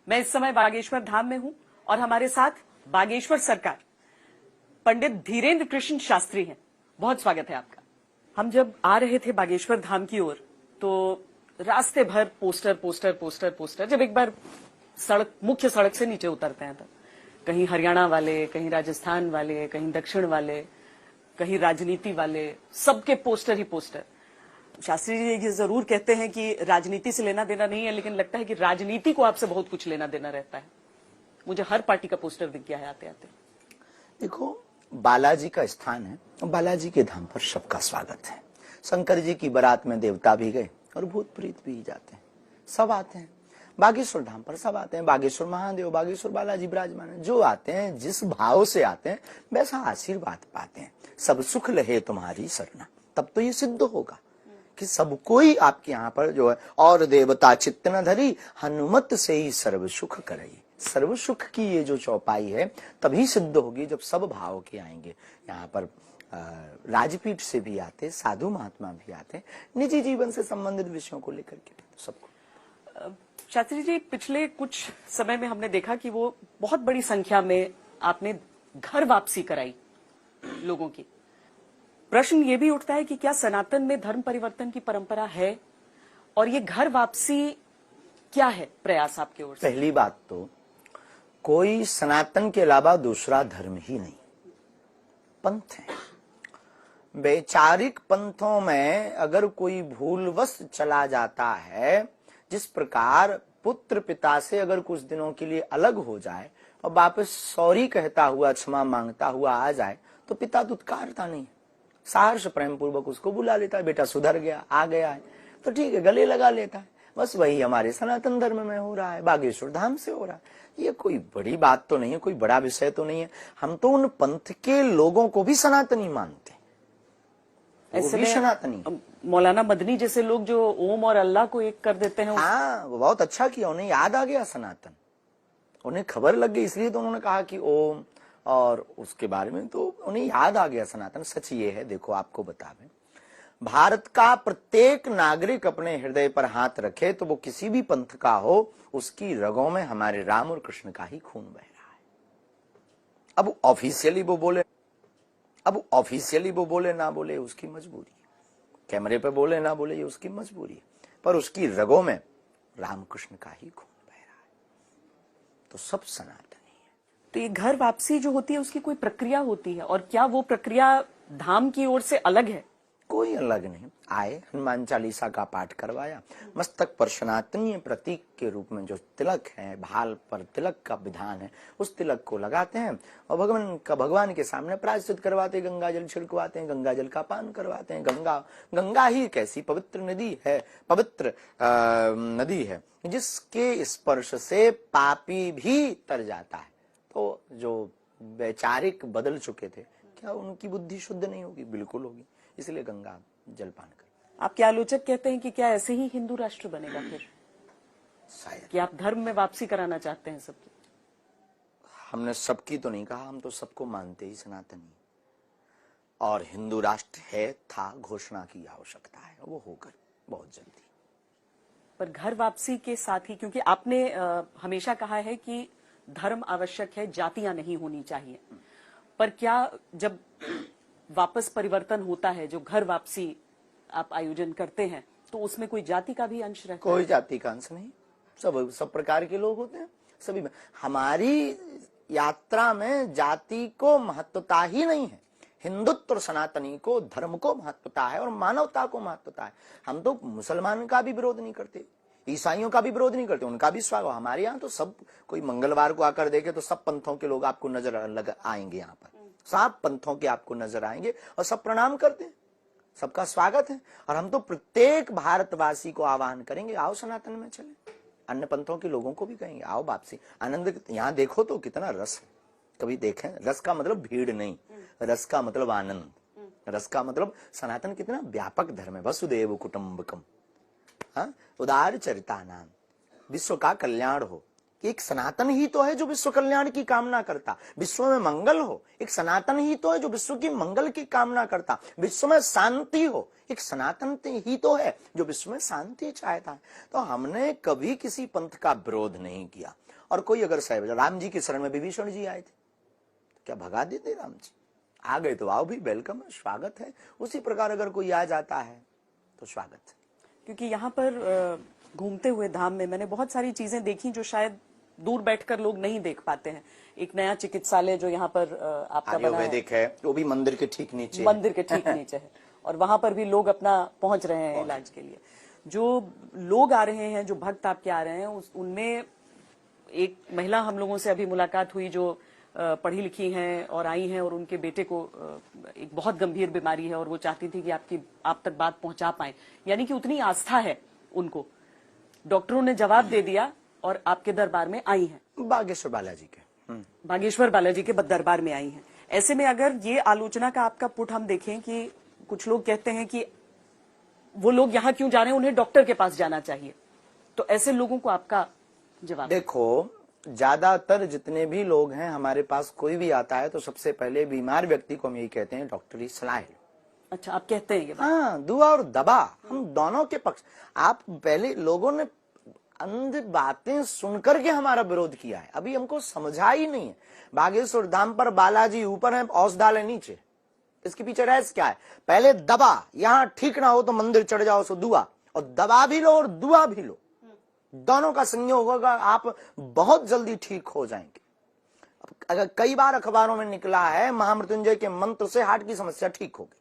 मैं इस समय बागेश्वर धाम में हूं और हमारे साथ बागेश्वर सरकार पंडित धीरेन्द्र कृष्ण शास्त्री हैं। बहुत स्वागत है आपका। हम जब आ रहे थे बागेश्वर धाम की ओर तो रास्ते भर पोस्टर पोस्टर पोस्टर पोस्टर। जब एक बार मुख्य सड़क से नीचे उतरते हैं तो कहीं हरियाणा वाले, कहीं राजस्थान वाले, कहीं दक्षिण वाले, कहीं राजनीति वाले, सबके पोस्टर ही पोस्टर। शास्त्री जी ये जरूर कहते हैं कि राजनीति से लेना देना नहीं है, लेकिन लगता है कि राजनीति को आपसे बहुत कुछ लेना देना रहता है। मुझे हर पार्टी का पोस्टर दिख गया है आते आते। देखो, बालाजी का स्थान है और बालाजी के धाम पर सबका स्वागत है। शंकर जी की बारात में देवता भी गए और भूत प्रीत भी जाते हैं, सब आते हैं। बागेश्वर धाम पर सब आते हैं। बागेश्वर महादेव, बागेश्वर बालाजी विराजमान है। जो आते हैं जिस भाव से आते हैं वैसा आशीर्वाद पाते हैं। सब सुख लहे तुम्हारी सरना, तब तो ये सिद्ध होगा कि सब कोई आपके यहाँ पर जो है। और देवता चित्त न धरी, हनुमत से ही सर्व सुख करई। सर्व सुख की ये जो चौपाई है तभी सिद्ध होगी जब सब भाव के आएंगे। यहाँ पर राजपीठ से भी आते, साधु महात्मा भी आते, निजी जीवन से संबंधित विषयों को लेकर के सबको। शास्त्री जी, पिछले कुछ समय में हमने देखा कि वो बहुत बड़ी संख्या में आपने घर वापसी कराई लोगों की। प्रश्न ये भी उठता है कि क्या सनातन में धर्म परिवर्तन की परंपरा है, और ये घर वापसी क्या है प्रयास आपके ओर से? पहली बात तो कोई सनातन के अलावा दूसरा धर्म ही नहीं, पंथ है। वैचारिक पंथों में अगर कोई भूलवश चला जाता है, जिस प्रकार पुत्र पिता से अगर कुछ दिनों के लिए अलग हो जाए और वापस सॉरी कहता हुआ, क्षमा मांगता हुआ आ जाए, तो पिता दुत्कारता नहीं, सहर्ष प्रेम पूर्वक उसको बुला लेता है। बेटा सुधर गया, आ गया है तो ठीक है, गले लगा लेता है। बस वही हमारे सनातन धर्म में हो रहा है, बागेश्वर धाम से हो रहा है। ये कोई बड़ी बात तो नहीं है, कोई बड़ा विषय तो नहीं है। हम तो उन पंथ के लोगों को भी सनातनी मानते हैं, ऐसे भी सनातनी। मौलाना मदनी जैसे लोग जो ओम और अल्लाह को एक कर देते हैं। हाँ, वो बहुत अच्छा किया, उन्हें याद आ गया सनातन, उन्हें खबर लग गई, इसलिए तो उन्होंने कहा कि ओम, और उसके बारे में तो उन्हें याद आ गया सनातन। सच ये है, देखो आपको बतावे, भारत का प्रत्येक नागरिक अपने हृदय पर हाथ रखे तो वो किसी भी पंथ का हो, उसकी रगों में हमारे राम और कृष्ण का ही खून बह रहा है। अब ऑफिशियली वो बोले ना बोले उसकी मजबूरी है, कैमरे पे बोले ना बोले ये उसकी मजबूरी है, पर उसकी रगों में राम कृष्ण का ही खून बह रहा है, तो सब सनातनी है। तो ये घर वापसी जो होती है उसकी कोई प्रक्रिया होती है, और क्या वो प्रक्रिया धाम की ओर से अलग है? कोई अलग नहीं। आए, हनुमान चालीसा का पाठ करवाया, मस्तक पर सनातनीय प्रतीक के रूप में जो तिलक है, भाल पर तिलक का विधान है, उस तिलक को लगाते हैं और भगवान के सामने प्रायश्चित करवाते, गंगा जल छिड़कवाते हैं, गंगा जल का पान करवाते हैं। गंगा ही एक ऐसी पवित्र नदी है जिसके स्पर्श से पापी भी तर जाता है। तो जो वैचारिक बदल चुके थे, क्या उनकी बुद्धि शुद्ध नहीं होगी? बिल्कुल होगी। इसलिए गंगा जलपान कर। आपके आलोचक कहते हैं कि क्या ऐसे ही हिंदू राष्ट्र बनेगा फिर? शायद। कि आप धर्म में वापसी कराना चाहते हैं सबकी? हमने सबकी तो नहीं कहा, हम तो सबको मानते ही सनातनी, और हिंदू राष्ट्र है था घोषणा की आवश्यकता है, वो होकर बहुत जल्दी। पर घर वापसी के साथ ही, क्योंकि आपने हमेशा कहा है कि धर्म आवश्यक है, जातियां नहीं होनी चाहिए, पर क्या जब वापस परिवर्तन होता है, जो घर वापसी आप आयोजन करते हैं, तो उसमें कोई जाति का भी अंश रहता है? कोई जाति का अंश नहीं, सब प्रकार के लोग होते हैं सभी में। हमारी यात्रा में जाति को महत्वता ही नहीं है। हिंदुत्व और सनातनी को, धर्म को महत्वता है और मानवता को महत्वता है। हम तो मुसलमान का भी विरोध नहीं करते, ईसाइयों का भी विरोध नहीं करते, उनका भी स्वागत। हमारे यहाँ तो सब कोई मंगलवार को आकर देखे तो सब पंथों के लोग आपको नजर आएंगे, यहाँ पर सब पंथों के आपको नजर आएंगे और सब प्रणाम करते हैं, सबका स्वागत है। और हम तो प्रत्येक भारतवासी को आह्वान करेंगे, आओ सनातन में चले। अन्य पंथों के लोगों को भी कहेंगे, आओ वापसी। आनंद, यहाँ देखो तो कितना रस है, कभी देखें? रस का मतलब भीड़ नहीं, रस का मतलब आनंद, रस का मतलब सनातन कितना व्यापक धर्म है। वसुदेव कुटुंबकम, उदार चरिता नाम, विश्व का कल्याण हो, एक सनातन ही तो है जो विश्व कल्याण की कामना करता, विश्व में मंगल हो। एक सनातन ही तो है जो विश्व की मंगल की कामना करता, विश्व में शांति हो। एक सनातन ही तो है जो विश्व में शांति चाहता है। तो हमने कभी किसी पंथ का विरोध नहीं किया। और कोई अगर साहब राम जी की शरण में विभीषण जी आए थे, क्या भगा देते राम जी? आ गए तो आओ भी, वेलकम है, स्वागत है। उसी प्रकार अगर कोई आ जाता है तो स्वागत है। क्योंकि यहाँ पर घूमते हुए धाम में मैंने बहुत सारी चीजें देखी जो शायद दूर बैठकर लोग नहीं देख पाते हैं। एक नया चिकित्सालय जो यहाँ पर आपका बना है, आयुर्वेदिक है, वो भी मंदिर के ठीक नीचे है। मंदिर के ठीक नीचे है, और वहां पर भी लोग अपना पहुंच रहे हैं इलाज के लिए। जो लोग आ रहे हैं, जो भक्त आपके आ रहे हैं, उनमें एक महिला हम लोगों से अभी मुलाकात हुई जो पढ़ी लिखी हैं और आई हैं, और उनके बेटे को एक बहुत गंभीर बीमारी है और वो चाहती थी कि आप तक बात पहुंचा पाए। यानी कि उतनी आस्था है उनको। डॉक्टरों ने जवाब दे दिया और आपके दरबार में आई हैं। बागेश्वर बालाजी के बागेश्वर बालाजी के दरबार में आई हैं। ऐसे में अगर ये आलोचना का आपका पुट हम देखें कि कुछ लोग कहते हैं कि वो लोग यहाँ क्यों जा रहे हैं, उन्हें डॉक्टर के पास जाना चाहिए, तो ऐसे लोगों को आपका जवाब? देखो, ज्यादातर जितने भी लोग हैं हमारे पास, कोई भी आता है तो सबसे पहले बीमार व्यक्ति को हम यही कहते हैं, डॉक्टरी सलाह लो। अच्छा, आप कहते हैं ये बात? हाँ, दुआ और दवा, हम दोनों के पक्ष। आप पहले लोगों ने अंध बातें सुनकर के हमारा विरोध किया है, अभी हमको समझा ही नहीं है। बागेश्वर धाम पर बालाजी ऊपर है, औषधालय नीचे। इसके पीछे रहस्य क्या है? पहले दवा, यहाँ ठीक ना हो तो मंदिर चढ़ जाओ सो दुआ, और दवा भी लो और दुआ भी लो, दोनों का संयोग होगा, आप बहुत जल्दी ठीक हो जाएंगे। अगर कई बार अखबारों में निकला है महामृत्युंजय के मंत्र से हार्ट की समस्या ठीक होगी।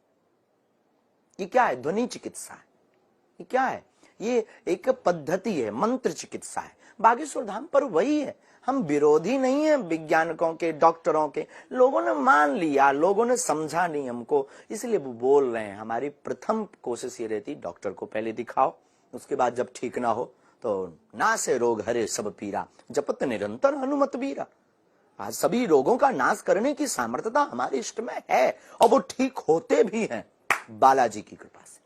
ये क्या है? ध्वनि चिकित्सा है। ये क्या है? ये एक पद्धति है, मंत्र चिकित्सा है। बागेश्वर धाम पर वही है। हम विरोधी नहीं है वैज्ञानिकों के, डॉक्टरों के। लोगों ने मान लिया, लोगों ने समझा नहीं हमको, इसलिए वो बोल रहे हैं। हमारी प्रथम कोशिश ये रहती, डॉक्टर को पहले दिखाओ, उसके बाद जब ठीक ना हो तो नासे रोग हरे सब पीरा, जपत निरंतर हनुमत वीरा। आज सभी रोगों का नाश करने की सामर्थ्यता हमारे इष्ट में है, और वो ठीक होते भी हैं बालाजी की कृपा से।